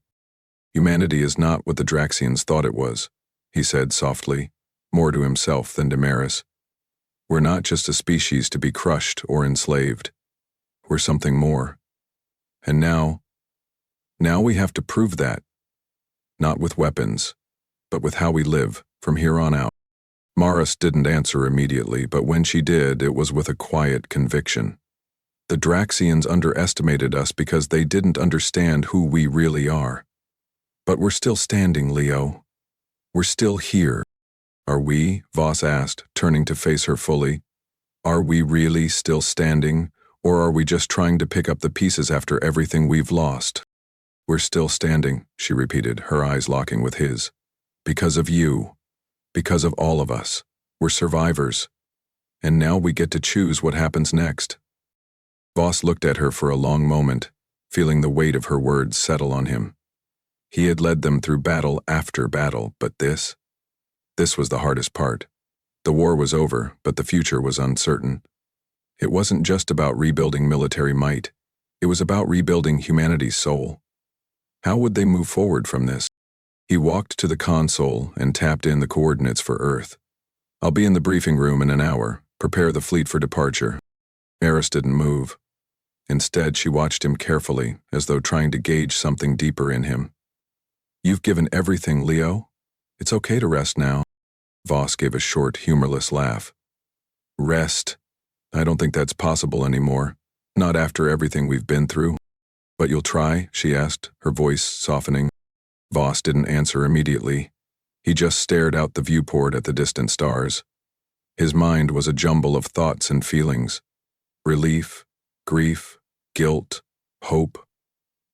"Humanity is not what the Draxians thought it was," he said softly, more to himself than to Maris. "We're not just a species to be crushed or enslaved. We're something more. And now we have to prove that. Not with weapons, but with how we live from here on out." Maris didn't answer immediately, but when she did, it was with a quiet conviction. "The Draxians underestimated us because they didn't understand who we really are. But we're still standing, Leo. We're still here." "Are we?" Voss asked, turning to face her fully. "Are we really still standing, or are we just trying to pick up the pieces after everything we've lost?" "We're still standing," she repeated, her eyes locking with his. "Because of you. Because of all of us. We're survivors. And now we get to choose what happens next." Voss looked at her for a long moment, feeling the weight of her words settle on him. He had led them through battle after battle, but this was the hardest part. The war was over, but the future was uncertain. It wasn't just about rebuilding military might. It was about rebuilding humanity's soul. How would they move forward from this? He walked to the console and tapped in the coordinates for Earth. "I'll be in the briefing room in an hour. Prepare the fleet for departure." Maris didn't move. Instead, she watched him carefully, as though trying to gauge something deeper in him. "You've given everything, Leo. It's okay to rest now." Voss gave a short, humorless laugh. "Rest? I don't think that's possible anymore. Not after everything we've been through." "But you'll try?" she asked, her voice softening. Voss didn't answer immediately. He just stared out the viewport at the distant stars. His mind was a jumble of thoughts and feelings. Relief, grief, guilt, hope,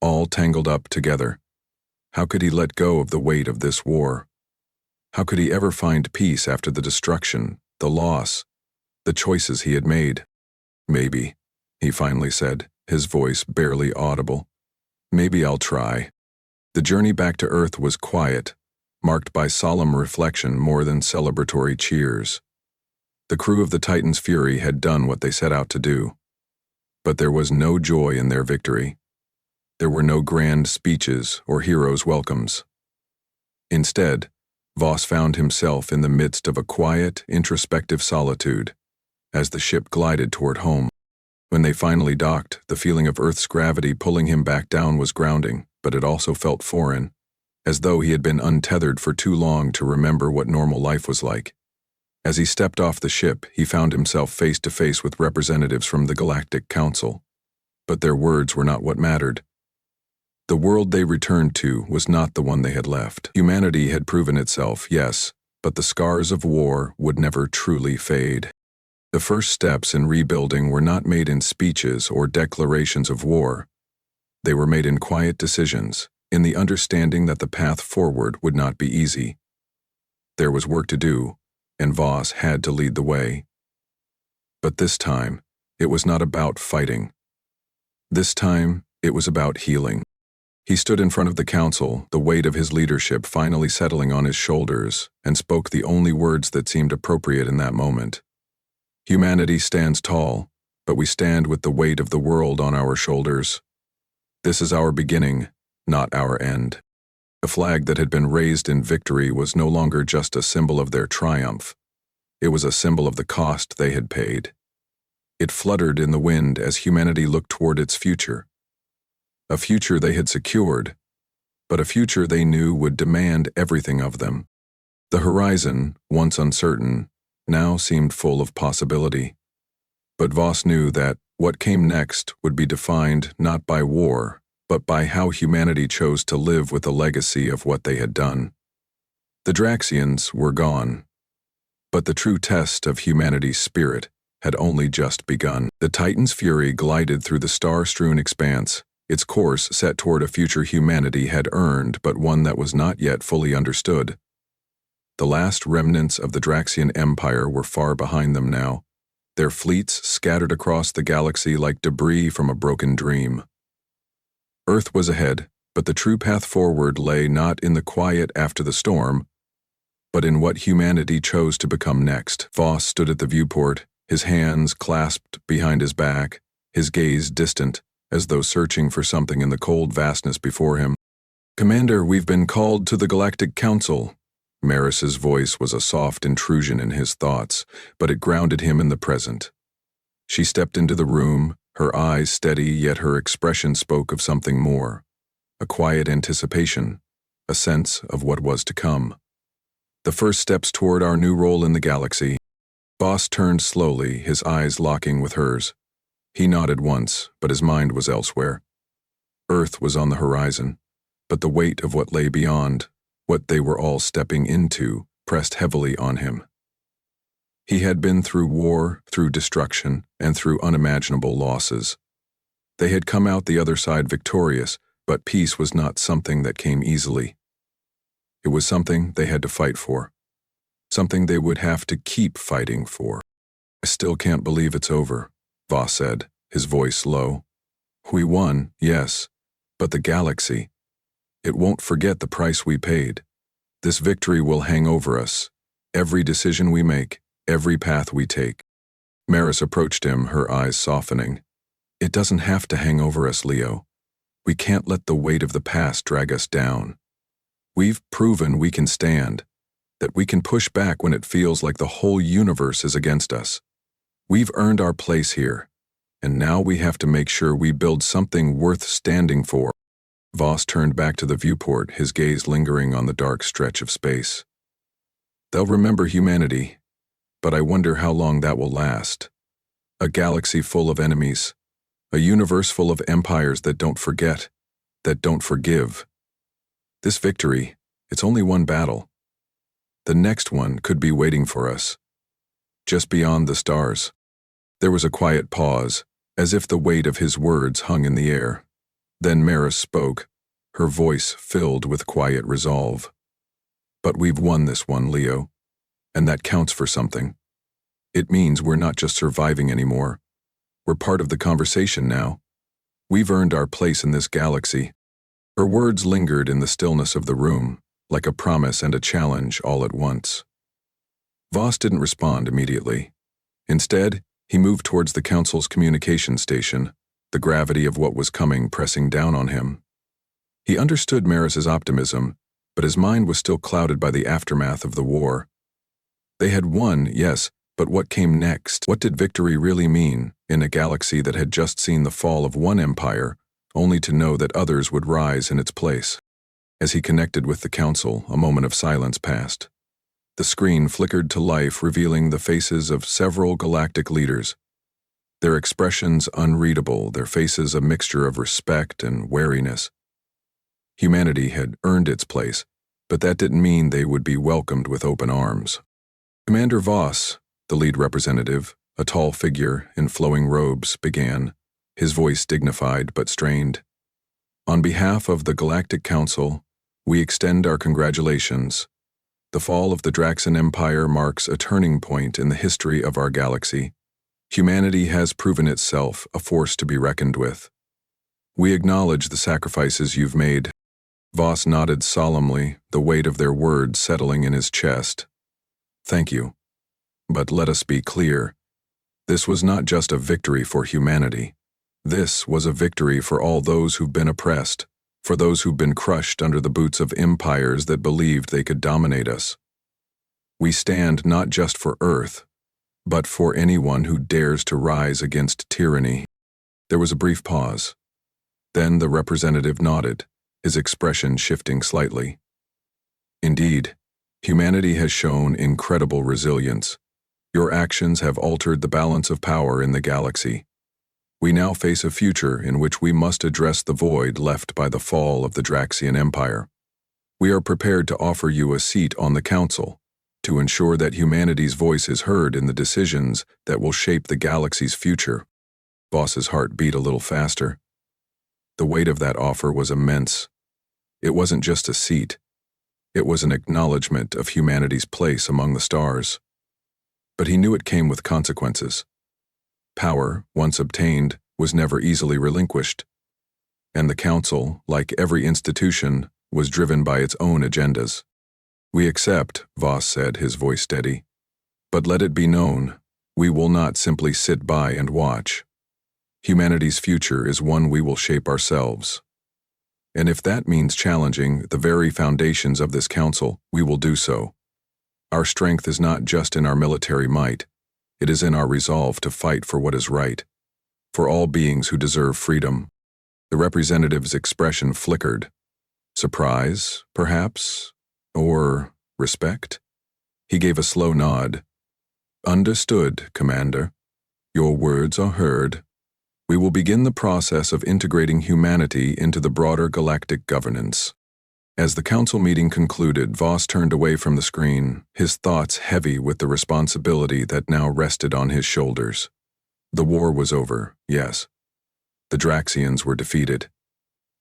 all tangled up together. How could he let go of the weight of this war? How could he ever find peace after the destruction, the loss, the choices he had made? "Maybe," he finally said, his voice barely audible. "Maybe I'll try." The journey back to Earth was quiet, marked by solemn reflection more than celebratory cheers. The crew of the Titan's Fury had done what they set out to do. But there was no joy in their victory. There were no grand speeches or heroes' welcomes. Instead, Voss found himself in the midst of a quiet, introspective solitude as the ship glided toward home. When they finally docked, the feeling of Earth's gravity pulling him back down was grounding, but it also felt foreign, as though he had been untethered for too long to remember what normal life was like. As he stepped off the ship, he found himself face to face with representatives from the Galactic Council. But their words were not what mattered. The world they returned to was not the one they had left. Humanity had proven itself, yes, but the scars of war would never truly fade. The first steps in rebuilding were not made in speeches or declarations of war. They were made in quiet decisions, in the understanding that the path forward would not be easy. There was work to do, and Voss had to lead the way. But this time, it was not about fighting. This time, it was about healing. He stood in front of the council, the weight of his leadership finally settling on his shoulders, and spoke the only words that seemed appropriate in that moment. Humanity stands tall, but we stand with the weight of the world on our shoulders. This is our beginning, not our end. The flag that had been raised in victory was no longer just a symbol of their triumph. It was a symbol of the cost they had paid. It fluttered in the wind as humanity looked toward its future. A future they had secured, but a future they knew would demand everything of them. The horizon, once uncertain, now seemed full of possibility. But Voss knew that what came next would be defined not by war, but by how humanity chose to live with the legacy of what they had done. The Draxians were gone, but the true test of humanity's spirit had only just begun. The Titan's fury glided through the star-strewn expanse, its course set toward a future humanity had earned, but one that was not yet fully understood. The last remnants of the Draxian Empire were far behind them now, their fleets scattered across the galaxy like debris from a broken dream. Earth was ahead, but the true path forward lay not in the quiet after the storm, but in what humanity chose to become next. Voss stood at the viewport, his hands clasped behind his back, his gaze distant, as though searching for something in the cold vastness before him. "Commander, we've been called to the Galactic Council." Maris's voice was a soft intrusion in his thoughts, but it grounded him in the present. She stepped into the room, her eyes steady, yet her expression spoke of something more. A quiet anticipation, a sense of what was to come. The first steps toward our new role in the galaxy. Voss turned slowly, his eyes locking with hers. He nodded once, but his mind was elsewhere. Earth was on the horizon, but the weight of what lay beyond, what they were all stepping into, pressed heavily on him. He had been through war, through destruction, and through unimaginable losses. They had come out the other side victorious, but peace was not something that came easily. It was something they had to fight for, something they would have to keep fighting for. "I still can't believe it's over," Voss said, his voice low. "We won, yes, but the galaxy, it won't forget the price we paid. This victory will hang over us, every decision we make, every path we take." Maris approached him, her eyes softening. "It doesn't have to hang over us, Leo. We can't let the weight of the past drag us down. We've proven we can stand, that we can push back when it feels like the whole universe is against us. We've earned our place here, and now we have to make sure we build something worth standing for." Voss turned back to the viewport, his gaze lingering on the dark stretch of space. "They'll remember humanity, but I wonder how long that will last. A galaxy full of enemies, a universe full of empires that don't forget, that don't forgive. This victory, it's only one battle. The next one could be waiting for us, just beyond the stars." There was a quiet pause, as if the weight of his words hung in the air. Then Maris spoke, her voice filled with quiet resolve. "But we've won this one, Leo, and that counts for something. It means we're not just surviving anymore. We're part of the conversation now. We've earned our place in this galaxy." Her words lingered in the stillness of the room, like a promise and a challenge all at once. Voss didn't respond immediately. Instead, he moved towards the council's communication station, the gravity of what was coming pressing down on him. He understood Maris's optimism, but his mind was still clouded by the aftermath of the war. They had won, yes, but what came next? What did victory really mean in a galaxy that had just seen the fall of one empire, only to know that others would rise in its place? As he connected with the council, a moment of silence passed. The screen flickered to life, revealing the faces of several galactic leaders. Their expressions unreadable, their faces a mixture of respect and wariness. Humanity had earned its place, but that didn't mean they would be welcomed with open arms. Commander Voss, the lead representative, a tall figure in flowing robes, began, his voice dignified but strained. On behalf of the Galactic Council, we extend our congratulations. The fall of the Draxan Empire marks a turning point in the history of our galaxy. Humanity has proven itself a force to be reckoned with. We acknowledge the sacrifices you've made. Voss nodded solemnly, the weight of their words settling in his chest. Thank you. But let us be clear. This was not just a victory for humanity. This was a victory for all those who've been oppressed, for those who've been crushed under the boots of empires that believed they could dominate us. We stand not just for Earth, but for anyone who dares to rise against tyranny. There was a brief pause. Then the representative nodded, his expression shifting slightly. Indeed, humanity has shown incredible resilience. Your actions have altered the balance of power in the galaxy. We now face a future in which we must address the void left by the fall of the Draxian Empire. We are prepared to offer you a seat on the Council, to ensure that humanity's voice is heard in the decisions that will shape the galaxy's future. Voss's heart beat a little faster. The weight of that offer was immense. It wasn't just a seat. It was an acknowledgement of humanity's place among the stars. But he knew it came with consequences. Power, once obtained, was never easily relinquished. And the Council, like every institution, was driven by its own agendas. We accept, Voss said, his voice steady. But let it be known, we will not simply sit by and watch. Humanity's future is one we will shape ourselves. And if that means challenging the very foundations of this Council, we will do so. Our strength is not just in our military might. It is in our resolve to fight for what is right, for all beings who deserve freedom. The representative's expression flickered. Surprise, perhaps? Or respect? He gave a slow nod. Understood, Commander. Your words are heard. We will begin the process of integrating humanity into the broader galactic governance. As the council meeting concluded, Voss turned away from the screen, his thoughts heavy with the responsibility that now rested on his shoulders. The war was over, yes. The Draxians were defeated.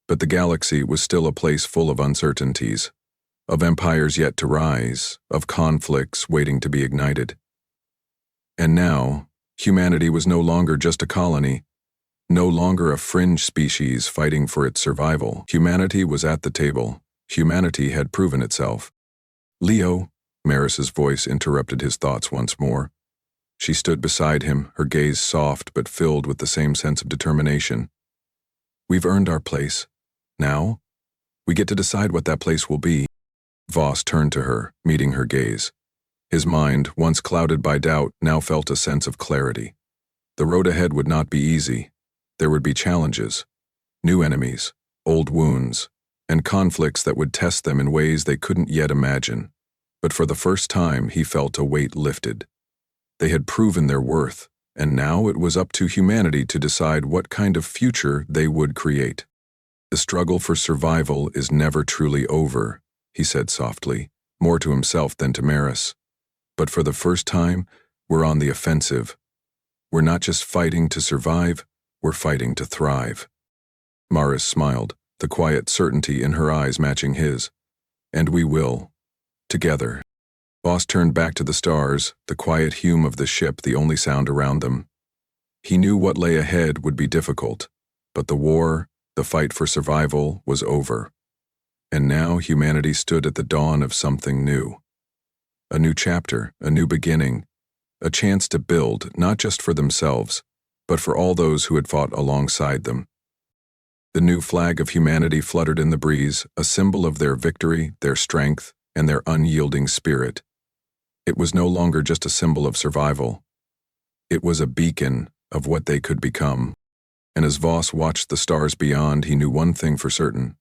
But the galaxy was still a place full of uncertainties, of empires yet to rise, of conflicts waiting to be ignited. And now, humanity was no longer just a colony, no longer a fringe species fighting for its survival. Humanity was at the table. Humanity had proven itself. Leo, Maris's voice interrupted his thoughts once more. She stood beside him, her gaze soft but filled with the same sense of determination. We've earned our place. Now, we get to decide what that place will be. Voss turned to her, meeting her gaze. His mind, once clouded by doubt, now felt a sense of clarity. The road ahead would not be easy. There would be challenges, new enemies, old wounds, and conflicts that would test them in ways they couldn't yet imagine. But for the first time, he felt a weight lifted. They had proven their worth, and now it was up to humanity to decide what kind of future they would create. The struggle for survival is never truly over, he said softly, more to himself than to Maris. But for the first time, we're on the offensive. We're not just fighting to survive, we're fighting to thrive. Maris smiled, the quiet certainty in her eyes matching his. And we will. Together. Voss turned back to the stars, the quiet hum of the ship the only sound around them. He knew what lay ahead would be difficult, but the war, the fight for survival, was over. And now humanity stood at the dawn of something new. A new chapter, a new beginning, a chance to build, not just for themselves, but for all those who had fought alongside them. The new flag of humanity fluttered in the breeze, a symbol of their victory, their strength, and their unyielding spirit. It was no longer just a symbol of survival. It was a beacon of what they could become. And as Voss watched the stars beyond, he knew one thing for certain.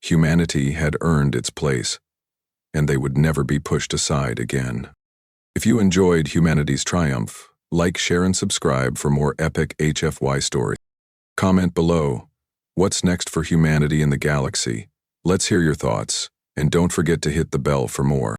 Humanity had earned its place. and they would never be pushed aside again. If you enjoyed humanity's triumph, like, share, and subscribe for more epic HFY stories. Comment below, what's next for humanity in the galaxy? Let's hear your thoughts, and don't forget to hit the bell for more.